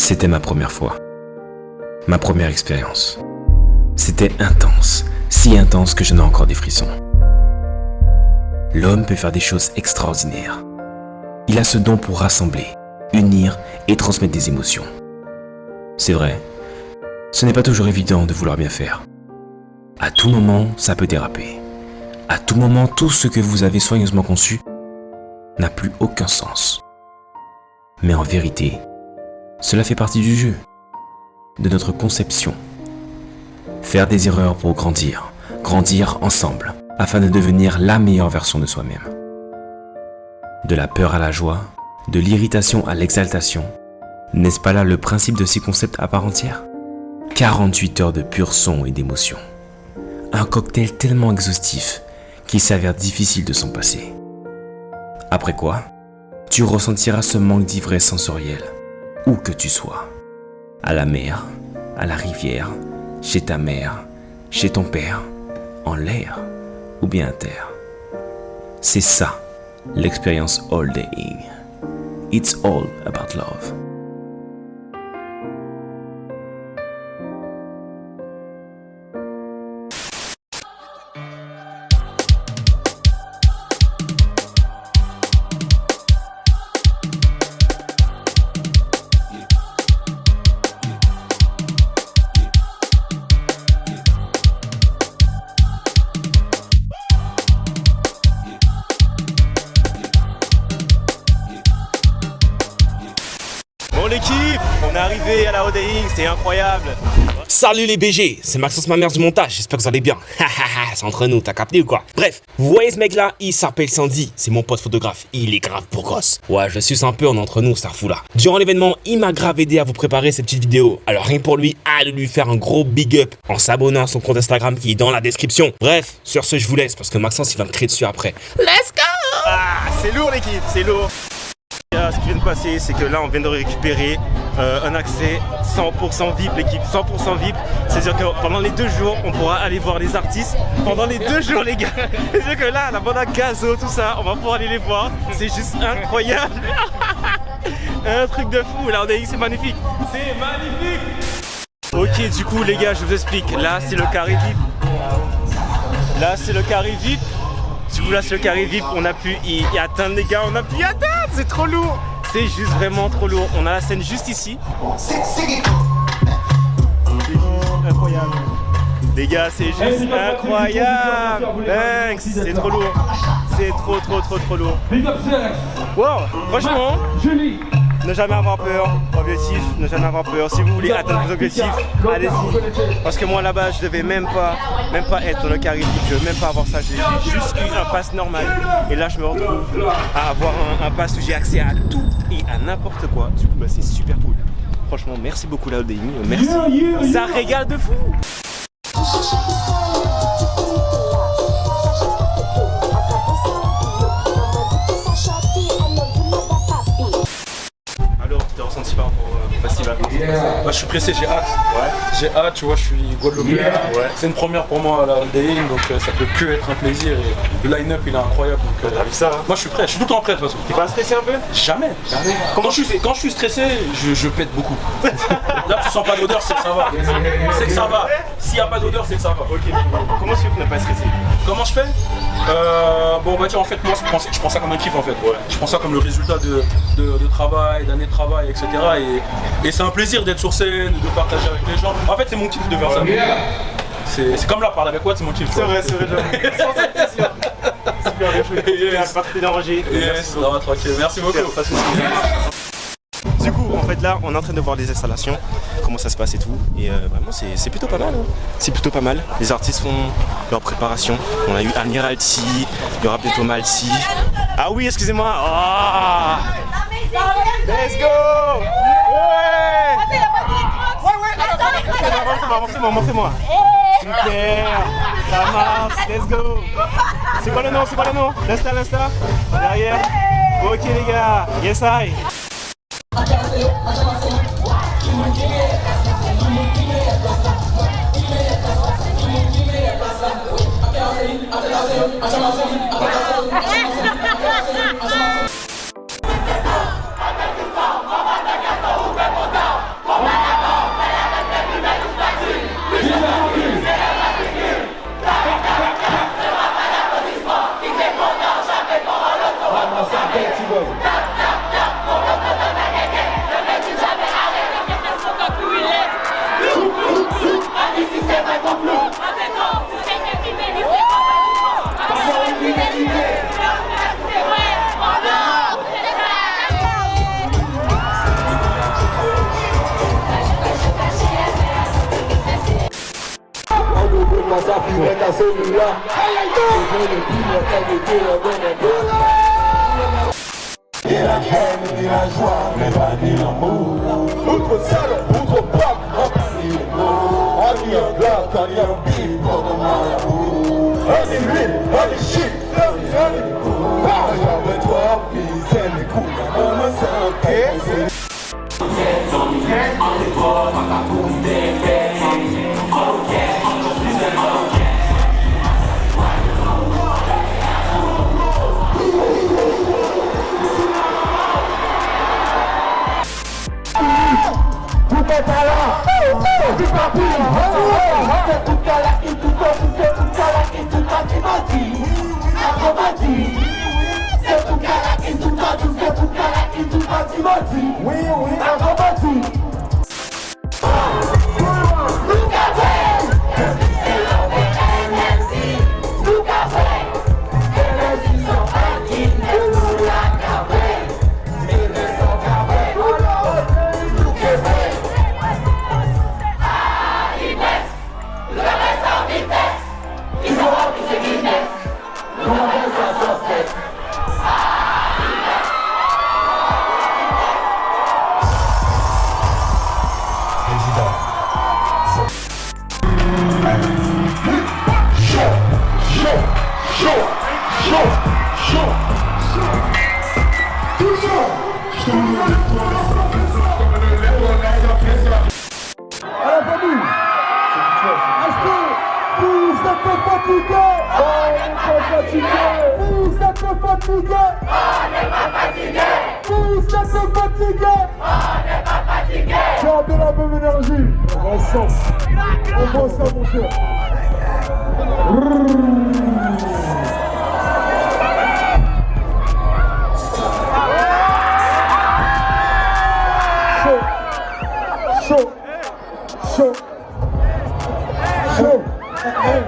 C'était ma première fois. Ma première expérience. C'était intense, si intense que j'en ai encore des frissons. L'homme peut faire des choses extraordinaires. Il a ce don pour rassembler, unir et transmettre des émotions. C'est vrai, ce n'est pas toujours évident de vouloir bien faire. À tout moment, ça peut déraper. À tout moment, tout ce que vous avez soigneusement conçu n'a plus aucun sens. Mais en vérité, cela fait partie du jeu, de notre conception. Faire des erreurs pour grandir, grandir ensemble, afin de devenir la meilleure version de soi-même. De la peur à la joie, de l'irritation à l'exaltation, n'est-ce pas là le principe de ces concepts à part entière ? 48 heures de pur son et d'émotion. Un cocktail tellement exhaustif qu'il s'avère difficile de s'en passer. Après quoi, tu ressentiras ce manque d'ivresse sensorielle, où que tu sois. À la mer, à la rivière, chez ta mère, chez ton père, en l'air ou bien à terre. C'est ça, l'expérience all daying. It's all about love. Bon l'équipe, on est arrivé à la ODI, c'est incroyable. Salut les BG, c'est Maxence ma mère du montage, j'espère que vous allez bien. C'est entre nous, t'as capté ou quoi? Bref, vous voyez ce mec là, il s'appelle Sandy, c'est mon pote photographe, il est grave beau gosse. Ouais, je suis un peu en entre nous, ça fou là. Durant l'événement, il m'a grave aidé à vous préparer cette petite vidéo. Alors rien pour lui, allez lui faire un gros big up en s'abonnant à son compte Instagram qui est dans la description. Bref, sur ce je vous laisse parce que Maxence il va me crier dessus après. Let's go! Ah, c'est lourd l'équipe, c'est lourd. Ce qui vient de passer, c'est que là on vient de récupérer un accès 100% VIP l'équipe, 100% VIP. C'est-à-dire que pendant les 2 jours, on pourra aller voir les artistes. Pendant les 2 jours les gars. C'est-à-dire que là, la bande à Gazo, tout ça, on va pouvoir aller les voir. C'est juste incroyable. Un truc de fou, là on est, c'est magnifique. C'est magnifique. Ok, du coup les gars, je vous explique. Là c'est le carré VIP. Là c'est le carré VIP. Du coup là c'est le carré VIP, on a pu y atteindre les gars, on a pu y atteindre, c'est trop lourd. C'est juste vraiment trop lourd, on a la scène juste ici. Incroyable. Les gars c'est juste incroyable. Thanks, c'est trop lourd. C'est trop lourd. Wow, franchement, ne jamais avoir peur, objectif, ne jamais avoir peur. Si vous voulez atteindre vos objectifs, allez-y. Parce que moi là-bas, je devais même pas être dans le carré VIP, je veux même pas avoir ça. J'ai juste eu un pass normal. Et là, je me retrouve à avoir un pass où j'ai accès à tout et à n'importe quoi. Du coup, bah, c'est super cool. Franchement, merci beaucoup la ODI, merci. Ça régale de fou. Ressenti par rapport au festival? Bah, je suis pressé, j'ai hâte. Ouais. J'ai hâte, tu vois, je suis Guadeloupéen. Ouais. C'est une première pour moi à la All-Day-In, donc ça peut que être un plaisir. Et le line-up il est incroyable. Donc, t'as vu ça hein? Moi je suis prêt, je suis tout le temps prêt de toute façon. T'es pas stressé un peu? Jamais. Quand je suis stressé, je pète beaucoup. Là tu sens pas d'odeur, c'est que ça va. C'est que ça va. S'il n'y a pas d'odeur, c'est que ça va. Ok. Comment tu fais pour ne pas stresser? Comment je fais? Bon on va dire en fait moi je prends ça comme un kiff en fait. Ouais. Je prends ça comme le résultat de travail, d'années de travail, etc. Et c'est un plaisir d'être sur scène, de partager avec les gens. En fait c'est mon kiff de faire ça. C'est comme là, parler avec Watt, c'est mon kiff. C'est vrai, super bien joué. Yes. Parfait d'enregistrer. Yes, ça va tranquille. Merci beaucoup. Du coup, en fait là, on est en train de voir les installations, comment ça se passe et tout. Et vraiment, c'est plutôt pas mal. Hein. C'est plutôt pas mal. Les artistes font leur préparation. On a eu Amira ici, il y aura bientôt Malti. Ah oui, excusez-moi. Oh let's go. Ouais. Montrez-moi. Super. Ça marche. Let's go. C'est quoi le nom? L'insta. Derrière. Ok les gars. Yes I. Et la haine, ni la joie, mais pas ni l'amour. Outre salon, outre pop, on a ni les mots. On y un bloc, on y un beat, pour le malabout. On est l'huile, on est shit, on est cool. Avec toi, puis c'est les coups, on me sent Gardez la même énergie. Ensemble. On voit ça, mon cher. Chaud. Chaud. Chaud. Chaud. Oui.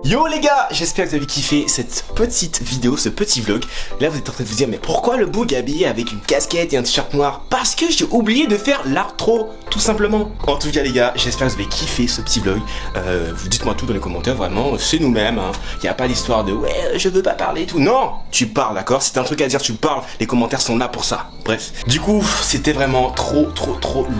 Yo les gars, j'espère que vous avez kiffé cette petite vidéo, ce petit vlog. Là vous êtes en train de vous dire mais pourquoi le Boog est habillé avec une casquette et un t-shirt noir? Parce que j'ai oublié de faire l'outro, tout simplement. En tout cas les gars, j'espère que vous avez kiffé ce petit vlog. Vous dites-moi tout dans les commentaires, vraiment, c'est nous-mêmes, hein. Y a pas d'histoire de ouais je veux pas parler et tout. Non, tu parles, d'accord? Si t'as un truc à dire, tu parles, les commentaires sont là pour ça. Bref, du coup c'était vraiment trop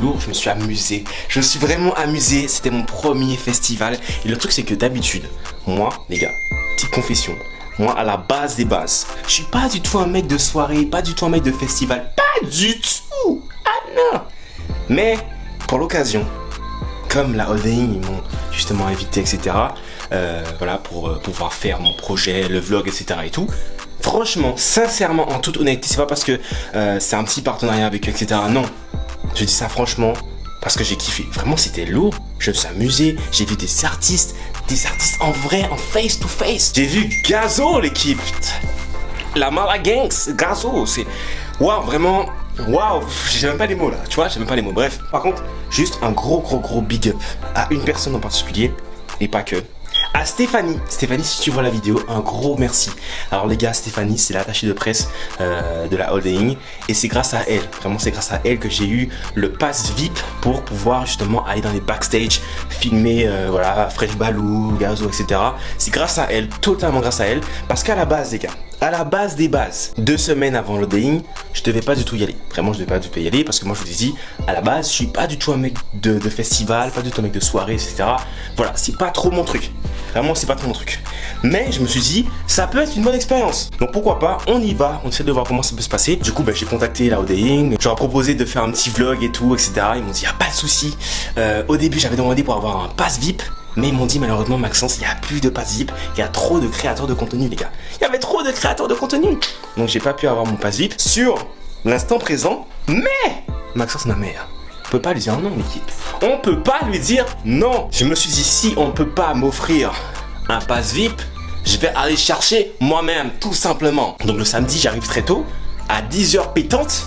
lourd, je me suis amusé. Je me suis vraiment amusé, c'était mon premier festival. Et le truc c'est que d'habitude, moi, les gars, petite confession, moi à la base des bases, je suis pas du tout un mec de soirée, pas du tout un mec de festival, pas du tout. Ah non. Mais pour l'occasion, comme la holding, ils m'ont justement invité, etc. Voilà, pour pouvoir faire mon projet, le vlog, etc. et tout. Franchement, sincèrement, en toute honnêteté, c'est pas parce que c'est un petit partenariat avec eux, etc. Non, je dis ça franchement parce que j'ai kiffé. Vraiment, c'était lourd. Je me suis amusé. J'ai vu des artistes en vrai, en face to face. J'ai vu Gazo, l'équipe. La Mala Gangs, Gazo, c'est waouh, vraiment. Waouh, j'ai même pas les mots là, tu vois, j'ai même pas les mots. Bref, par contre, juste un gros big up à une personne en particulier, et pas que, à Stéphanie. Stéphanie, si tu vois la vidéo, un gros merci. Alors les gars, Stéphanie, c'est l'attachée de presse de la holding. Et c'est grâce à elle, vraiment c'est grâce à elle que j'ai eu le pass VIP pour pouvoir justement aller dans les backstage, filmer voilà, Fresh Balou, Gazo, etc. C'est grâce à elle, totalement grâce à elle. Parce qu'à la base les gars, à la base des bases, 2 semaines avant l'holding, je devais pas du tout y aller. Vraiment, je devais pas du tout y aller parce que moi je vous ai dit, à la base, je suis pas du tout un mec de festival, pas du tout un mec de soirée, etc. Voilà, c'est pas trop mon truc. Vraiment, c'est pas trop mon truc. Mais je me suis dit, ça peut être une bonne expérience. Donc pourquoi pas, on y va, on essaie de voir comment ça peut se passer. Du coup, j'ai contacté la holding, je leur ai proposé de faire un petit vlog et tout, etc. Ils m'ont dit, y a pas de souci. Au début, j'avais demandé pour avoir un pass VIP. Mais ils m'ont dit malheureusement Maxence, il n'y a plus de pass VIP, il y a trop de créateurs de contenu les gars. Il y avait trop de créateurs de contenu. Donc j'ai pas pu avoir mon pass VIP sur l'instant présent. Mais Maxence ma mère, on peut pas lui dire non l'équipe. On peut pas lui dire non. Je me suis dit si on peut pas m'offrir un pass VIP, je vais aller chercher moi-même tout simplement. Donc le samedi j'arrive très tôt, à 10h pétantes.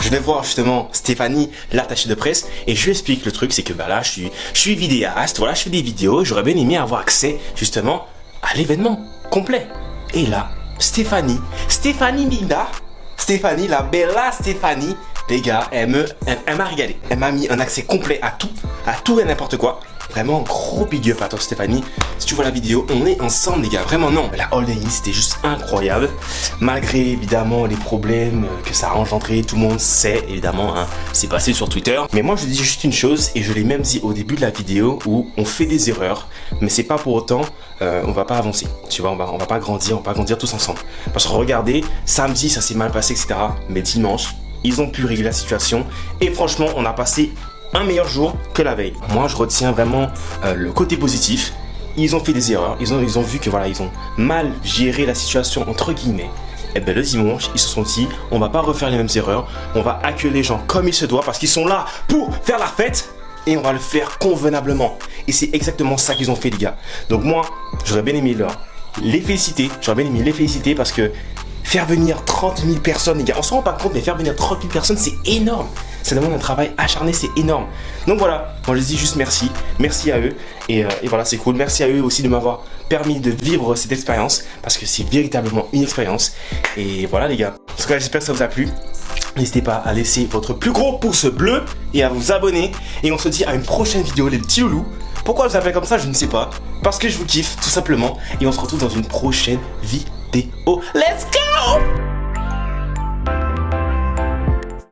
Je vais voir justement Stéphanie, l'attachée de presse, et je lui explique le truc, c'est que là je suis vidéaste, voilà, je fais des vidéos, j'aurais bien aimé avoir accès justement à l'événement complet. Et là, Stéphanie Minda, Stéphanie, la bella Stéphanie, les gars, elle m'a régalé. Elle m'a mis un accès complet à tout et n'importe quoi. Vraiment gros big up à toi Stéphanie. Si tu vois la vidéo, on est ensemble les gars. Vraiment non. La holding c'était juste incroyable. Malgré évidemment les problèmes que ça a engendré. Tout le monde sait évidemment hein, c'est passé sur Twitter. Mais moi je dis juste une chose. Et je l'ai même dit au début de la vidéo. Où on fait des erreurs. Mais c'est pas pour autant on va pas avancer. Tu vois on va pas grandir. On va pas grandir tous ensemble. Parce que regardez, samedi ça s'est mal passé etc. Mais dimanche ils ont pu régler la situation. Et franchement on a passé un meilleur jour que la veille. Moi je retiens vraiment le côté positif. Ils ont fait des erreurs, ils ont vu que voilà, ils ont mal géré la situation entre guillemets. Et bien le dimanche, ils se sont dit, on va pas refaire les mêmes erreurs, on va accueillir les gens comme il se doit parce qu'ils sont là pour faire la fête et on va le faire convenablement. Et c'est exactement ça qu'ils ont fait les gars. Donc moi, j'aurais bien aimé les féliciter, parce que faire venir 30 000 personnes, les gars, on se rend pas compte, mais faire venir 30 000 personnes, c'est énorme. Ça demande un travail acharné, c'est énorme. Donc voilà, moi je dis juste merci. Merci à eux. Et voilà, c'est cool. Merci à eux aussi de m'avoir permis de vivre cette expérience. Parce que c'est véritablement une expérience. Et voilà les gars. En tout cas, j'espère que ça vous a plu. N'hésitez pas à laisser votre plus gros pouce bleu et à vous abonner. Et on se dit à une prochaine vidéo, les petits loulous. Pourquoi je vous appelle comme ça, je ne sais pas. Parce que je vous kiffe, tout simplement. Et on se retrouve dans une prochaine vidéo. Let's go!